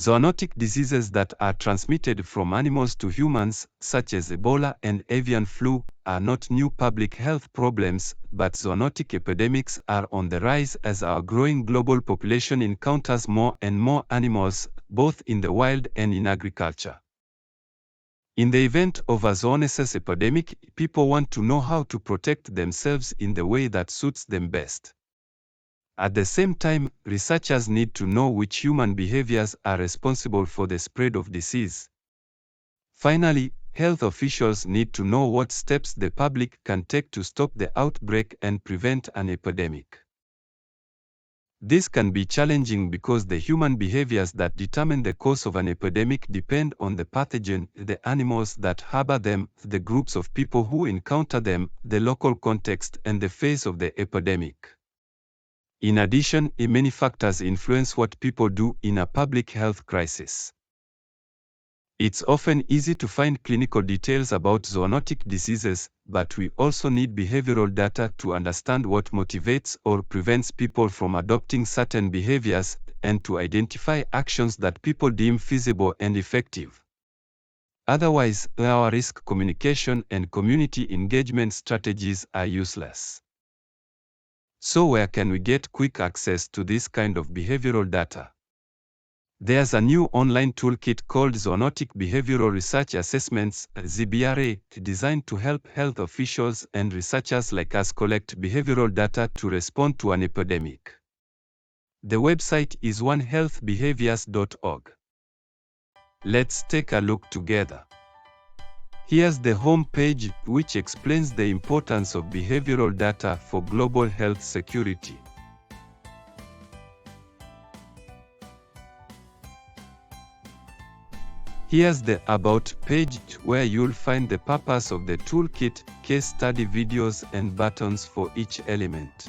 Zoonotic diseases that are transmitted from animals to humans, such as Ebola and avian flu, are not new public health problems, but zoonotic epidemics are on the rise as our growing global population encounters more and more animals, both in the wild and in agriculture. In the event of a zoonosis epidemic, people want to know how to protect themselves in the way that suits them best. At the same time, researchers need to know which human behaviors are responsible for the spread of disease. Finally, health officials need to know what steps the public can take to stop the outbreak and prevent an epidemic. This can be challenging because the human behaviors that determine the course of an epidemic depend on the pathogen, the animals that harbor them, the groups of people who encounter them, the local context, and the phase of the epidemic. In addition, many factors influence what people do in a public health crisis. It's often easy to find clinical details about zoonotic diseases, but we also need behavioral data to understand what motivates or prevents people from adopting certain behaviors, and to identify actions that people deem feasible and effective. Otherwise, our risk communication and community engagement strategies are useless. So where can we get quick access to this kind of behavioral data? There's a new online toolkit called Zoonotic Behavioral Research Assessments, ZBRA, designed to help health officials and researchers like us collect behavioral data to respond to an epidemic. The website is onehealthbehaviors.org. Let's take a look together. Here's the home page, which explains the importance of behavioral data for global health security. Here's the About page, where you'll find the purpose of the toolkit, case study videos, and buttons for each element.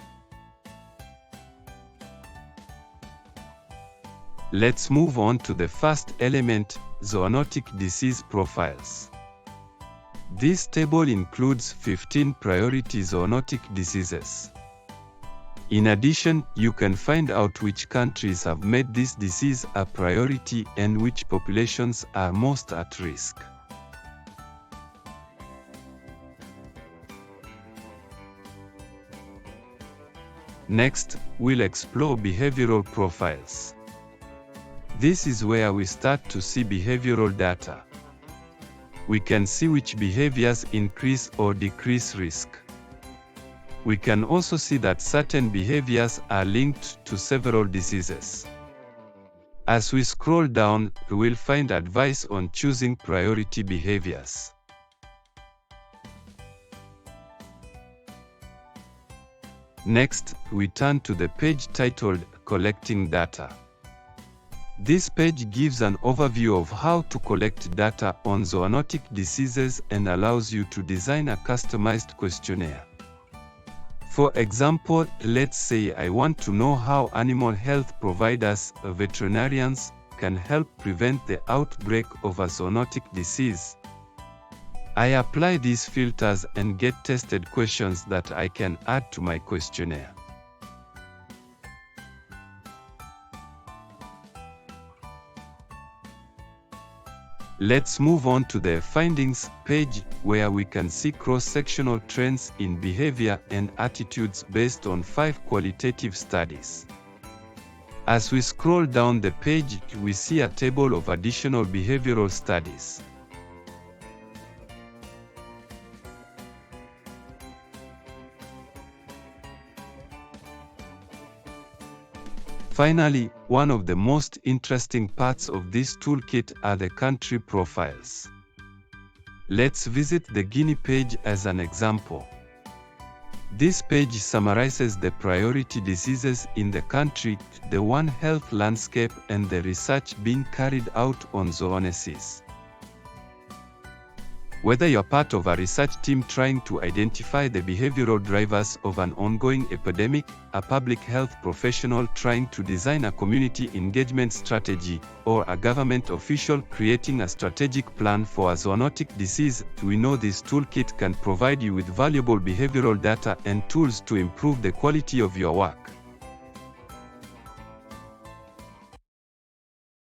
Let's move on to the first element, zoonotic disease profiles. This table includes 15 priority zoonotic diseases. In addition, you can find out which countries have made this disease a priority and which populations are most at risk. Next, we'll explore behavioral profiles. This is where we start to see behavioral data. We can see which behaviors increase or decrease risk. We can also see that certain behaviors are linked to several diseases. As we scroll down, we will find advice on choosing priority behaviors. Next, we turn to the page titled Collecting Data. This page gives an overview of how to collect data on zoonotic diseases and allows you to design a customized questionnaire. For example, let's say I want to know how animal health providers, veterinarians, can help prevent the outbreak of a zoonotic disease. I apply these filters and get tested questions that I can add to my questionnaire. Let's move on to the Findings page, where we can see cross-sectional trends in behavior and attitudes based on 5 qualitative studies. As we scroll down the page, we see a table of additional behavioral studies. Finally, one of the most interesting parts of this toolkit are the country profiles. Let's visit the Guinea page as an example. This page summarizes the priority diseases in the country, the One Health landscape, and the research being carried out on zoonosis. Whether you're part of a research team trying to identify the behavioral drivers of an ongoing epidemic, a public health professional trying to design a community engagement strategy, or a government official creating a strategic plan for a zoonotic disease, we know this toolkit can provide you with valuable behavioral data and tools to improve the quality of your work.